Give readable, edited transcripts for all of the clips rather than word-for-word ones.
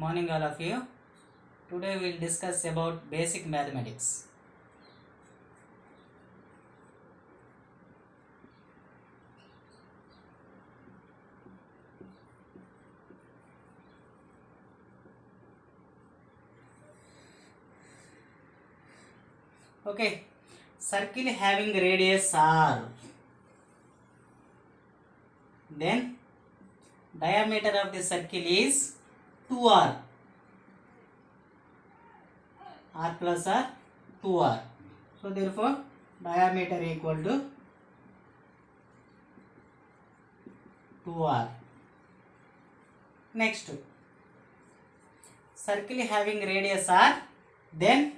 Morning all of you. Today we will discuss about basic mathematics. Okay. Circle having radius r. Then diameter of the circle is 2r. R plus r 2r. So therefore diameter equal to 2r. Next, circle having radius r, then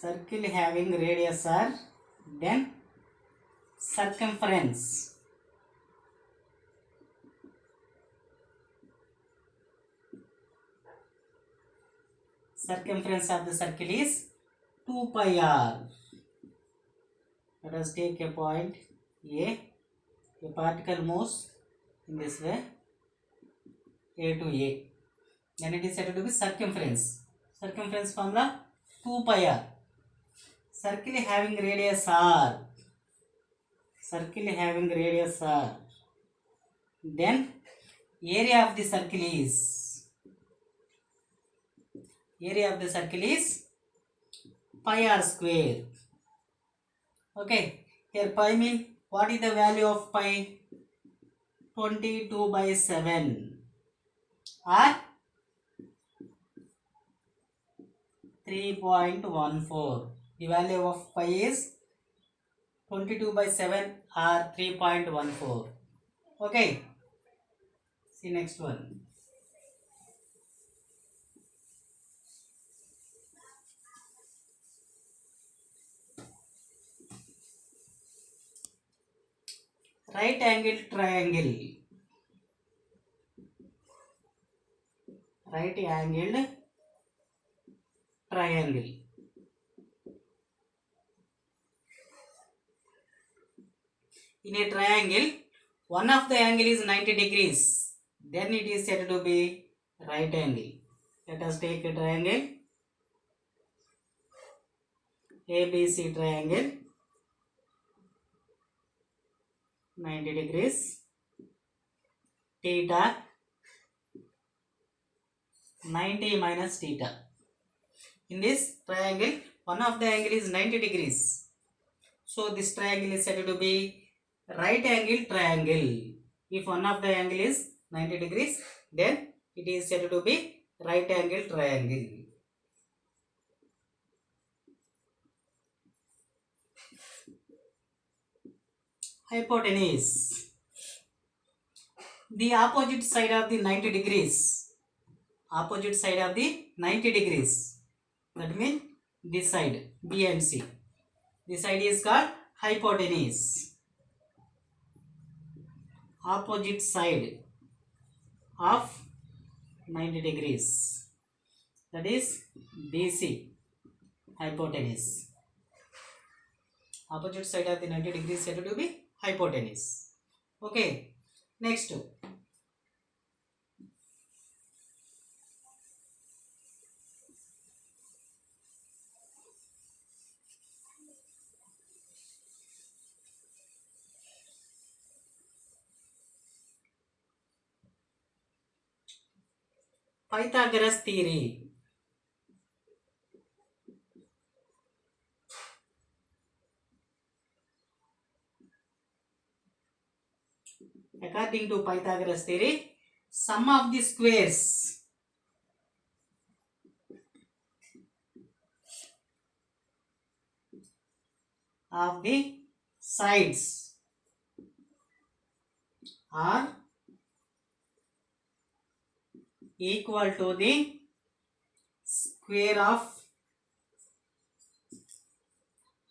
circle having radius r, then circumference. Circumference of the circle is 2 pi r. Let us take a point A. A particle moves in this way, A to A. Then it is said to be circumference. Circumference formula 2 pi r. Circle having radius r. Circle having radius r. Then area of the circle is pi r square. Okay, here pi mean what is the value of pi? 22 by 7 or 3.14. The value of pi is 22 by 7 or 3.14. Okay, see next one. Right angled triangle. Right angled triangle. In a triangle, one of the angle is 90 degrees. Then it is said to be right angle. Let us take a triangle. ABC triangle. 90 degrees. Theta 90 minus theta. In this triangle, one of the angle is 90 degrees. So this triangle is said to be right angle triangle. If one of the angle is 90 degrees, then it is said to be right angle triangle. Hypotenuse. The opposite side of the 90 degrees. Opposite side of the 90 degrees. That means this side, B and C. This side is called hypotenuse. Opposite side of 90 degrees. That is BC, hypotenuse. Opposite side of the 90 degrees said to be hypotenuse. Okay, next. Pythagoras theory. According to Pythagoras theory, sum of the squares of the sides are equal to the square of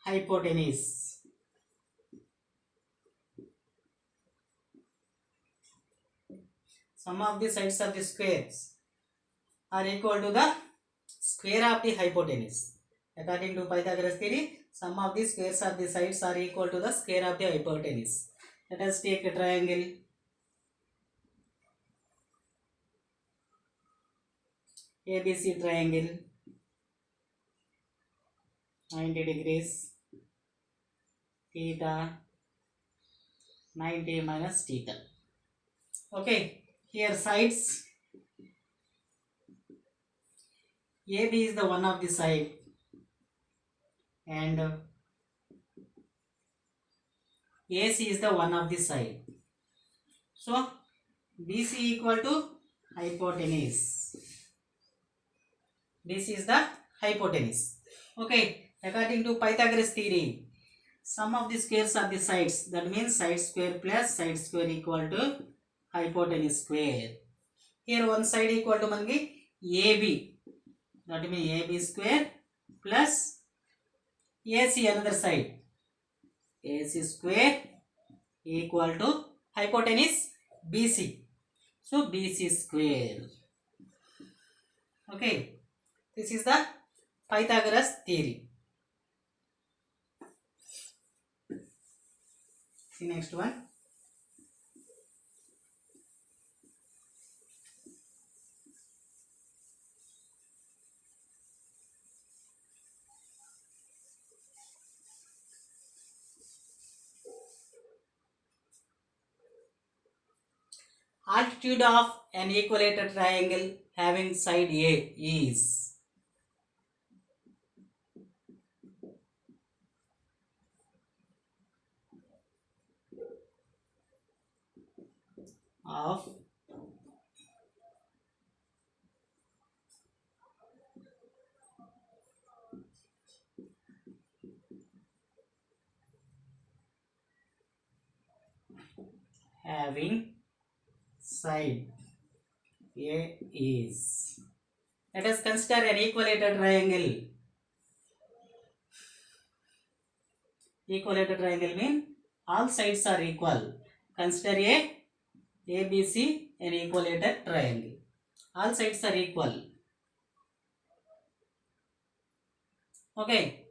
hypotenuse. Sum of the sides of the squares are equal to the square of the hypotenuse. According to Pythagoras theory, sum of the squares of the sides are equal to the square of the hypotenuse. Let us take a triangle. ABC triangle 90 degrees, theta 90 minus theta. Okay, here sides AB is the one of the side and AC is the one of the side. So BC equal to hypotenuse. This is the hypotenuse. Okay, according to Pythagoras theory, sum of the squares of the sides, that means side square plus side square equal to hypotenuse square. Here one side equal to manaki AB, that means AB square plus AC another side, AC square equal to hypotenuse BC. So BC square. Okay, this is the Pythagoras theory. See next one. Altitude of an equilateral triangle having side A is of having side A is. Let us consider an equilateral triangle. Equilateral triangle means all sides are equal. Consider ABC an equilateral triangle. All sides are equal. Okay.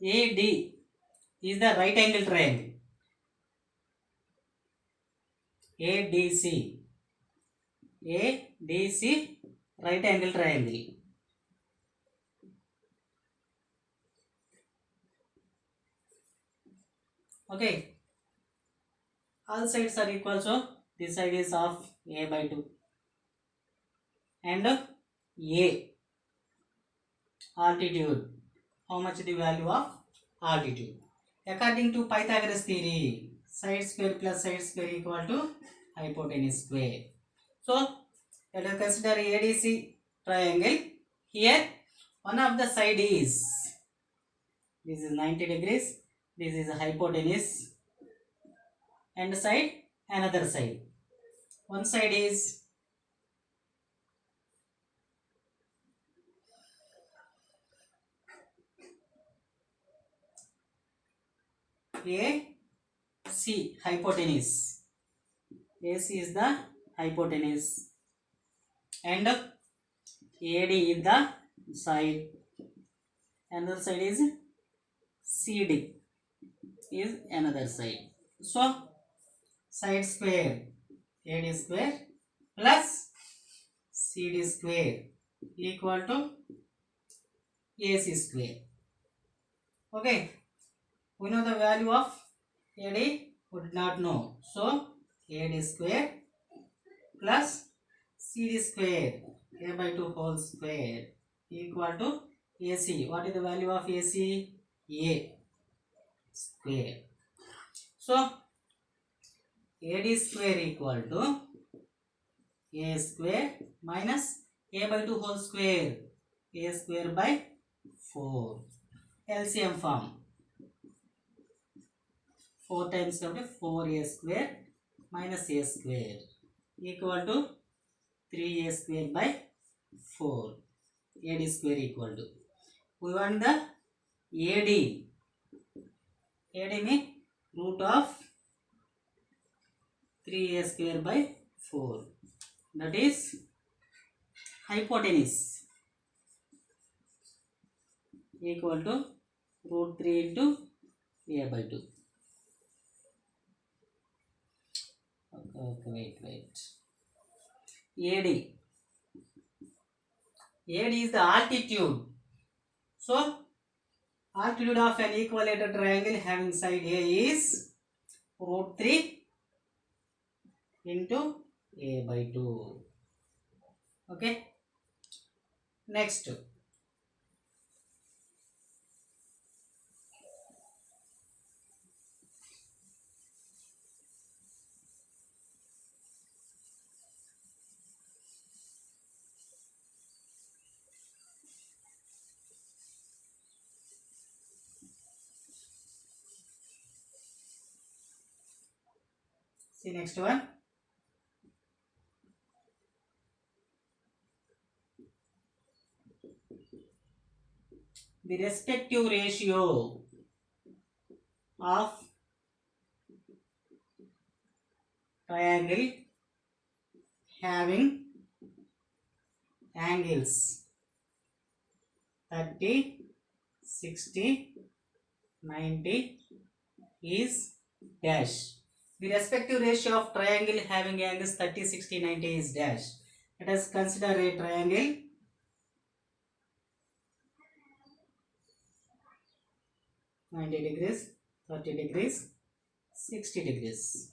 AD is the right angle triangle. ADC right angle triangle. Okay, all sides are equal, so this side is of A by 2 and A altitude. How much the value of altitude? According to Pythagoras theory, side square plus side square equal to hypotenuse square. So let us consider ADC triangle. Here one of the side is, this is 90 degrees, this is hypotenuse, and side another side. One side is AC hypotenuse. AC is the hypotenuse and AD is the side. Another side is CD is another side. So side square AD square plus CD square equal to AC square. Okay, we know the value of AD, would not know. So AD square plus CD square A by 2 whole square equal to AC. What is the value of AC? A square. So AD square equal to A square minus A by 2 whole square, A square by 4. LCM form. 4 times 4A square minus A square equal to 3A square by 4. AD square equal to. We want the AD. AD means root of 3A square by 4. That is hypotenuse equal to root 3 into A by 2. Okay, wait. AD. AD is the altitude. So altitude of an equilateral triangle having side A is root 3 into A by 2. Okay. Next. See next one. The respective ratio of triangle having angles 30, 60, 90 is dash. The respective ratio of triangle having angles 30, 60, 90 is dash. Let us consider a triangle. (90°, 30°, 60°.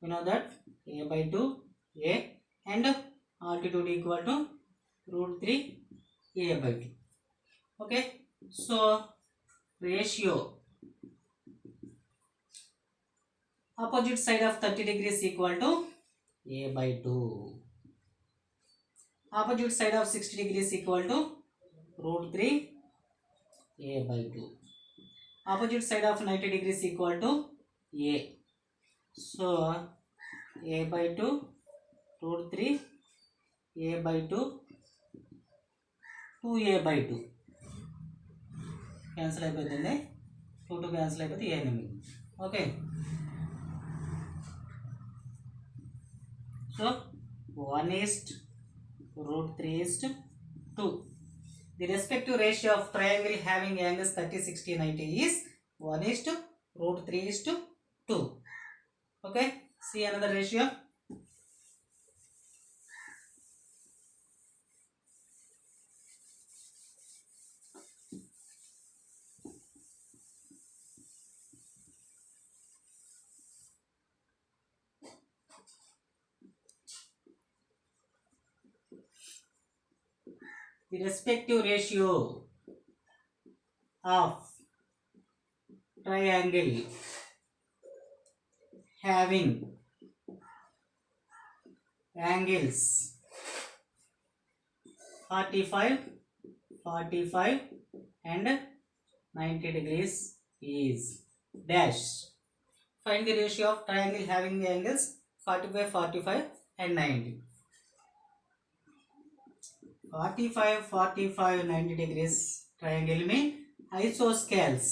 You know that A by 2 A and altitude equal to root 3 A by 2. Okay. So ratio opposite side of 30° equal to A by 2. Opposite side of 60° equal to root 3 A by 2. Opposite side of 90° equal to A. So A by 2 root 3 A by 2 2A by 2 cancel అయిపోతుంది 2 cancel అయిపోతే A మిగిలింది. Okay. So 1 is root 3 is 2. The respective ratio of triangle having angles 30, 60, 90 is 1 is to root 3 is to 2. Okay. See another ratio. The respective ratio of triangle having angles 45, 45 and 90° is dash. Find the ratio of triangle having the angles 45, 45 and 90. 45, 45, 90° triangle mean isosceles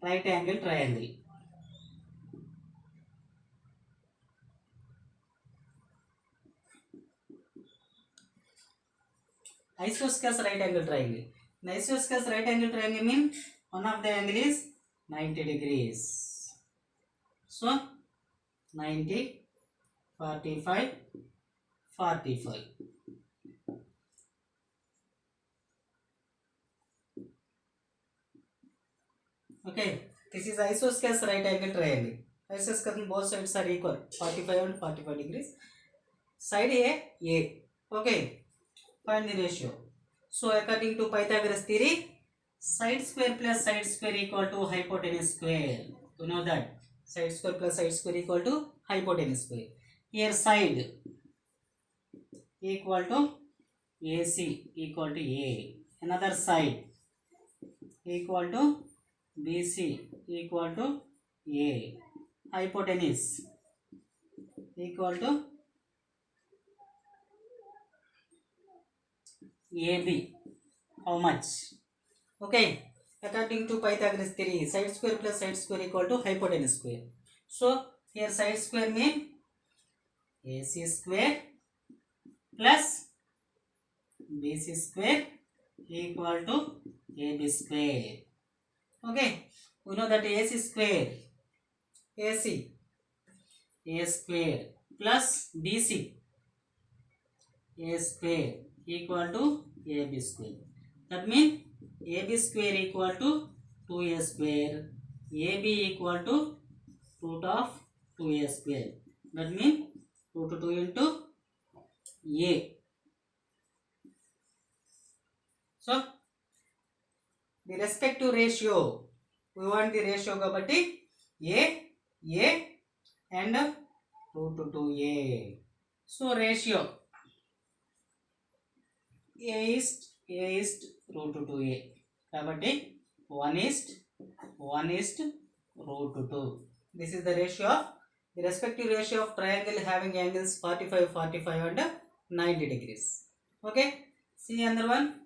right angle triangle. Isosceles right angle triangle. In isosceles right angle triangle mean one of the angle is 90°. So 90, 45, 45. Okay, this is isosceles right angle triangle. Isosceles both sides are equal 45 and 45°. Side A. Okay, find the ratio. So according to Pythagoras theory, side square plus side square equal to hypotenuse square. You know that side square plus side square equal to hypotenuse square. Here side equal to AC equal to A. Another side equal to BC equal to A. Hypotenuse equal to AB. How much? Okay. According to Pythagoras theory, side square plus side square equal to hypotenuse square. So here side square mean AC square plus BC square equal to AB square. Okay, we know that AC square AC, A square plus BC, A square equal to AB square. That means AB square equal to 2A square, AB equal to root of 2A square. That means 2 to 2 into A. So the respective ratio, we want the ratio kabatti A and 2 to 2A. So ratio A is root to 2A. Kabatti 1 is root to 2. This is the ratio of the respective ratio of triangle having angles 45, 45 and 90 degrees. Okay. See another one.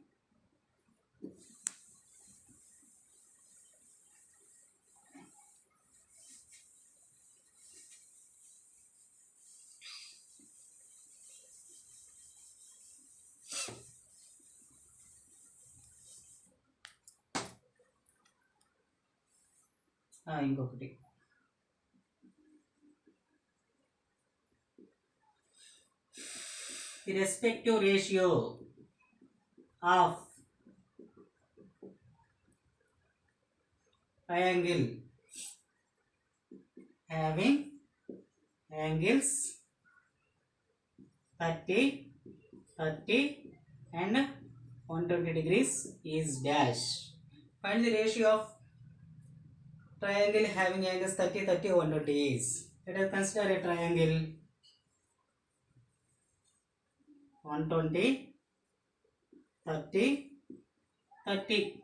ఇంకొకటి the respective ratio of triangle having angles 30, 30 and 120 degrees is dash. Find the ratio of triangle having angles 30, 30, 120 is. Let us consider a triangle 120, 30, 30.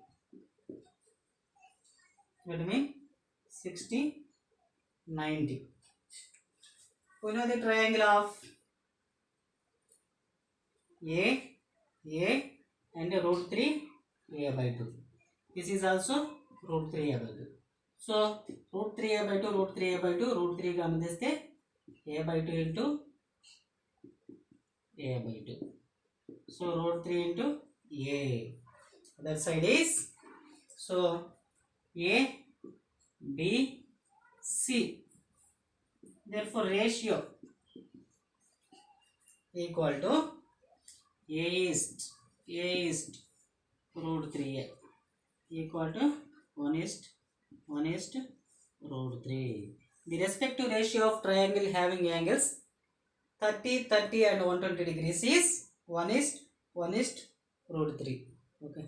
That means 60, 90. We know the triangle of A and root 3 A by 2. This is also root 3 A by 2. So root 3 A by 2, root 3 A by 2, root 3 gamudeste A by 2 into A by 2. So root 3 into A. That side is, so A, B, C. Therefore ratio equal to A is root 3A equal to 1 is root 3. The respective ratio of triangle having angles 30, 30 and 120 degrees is 1 is root 3. Okay.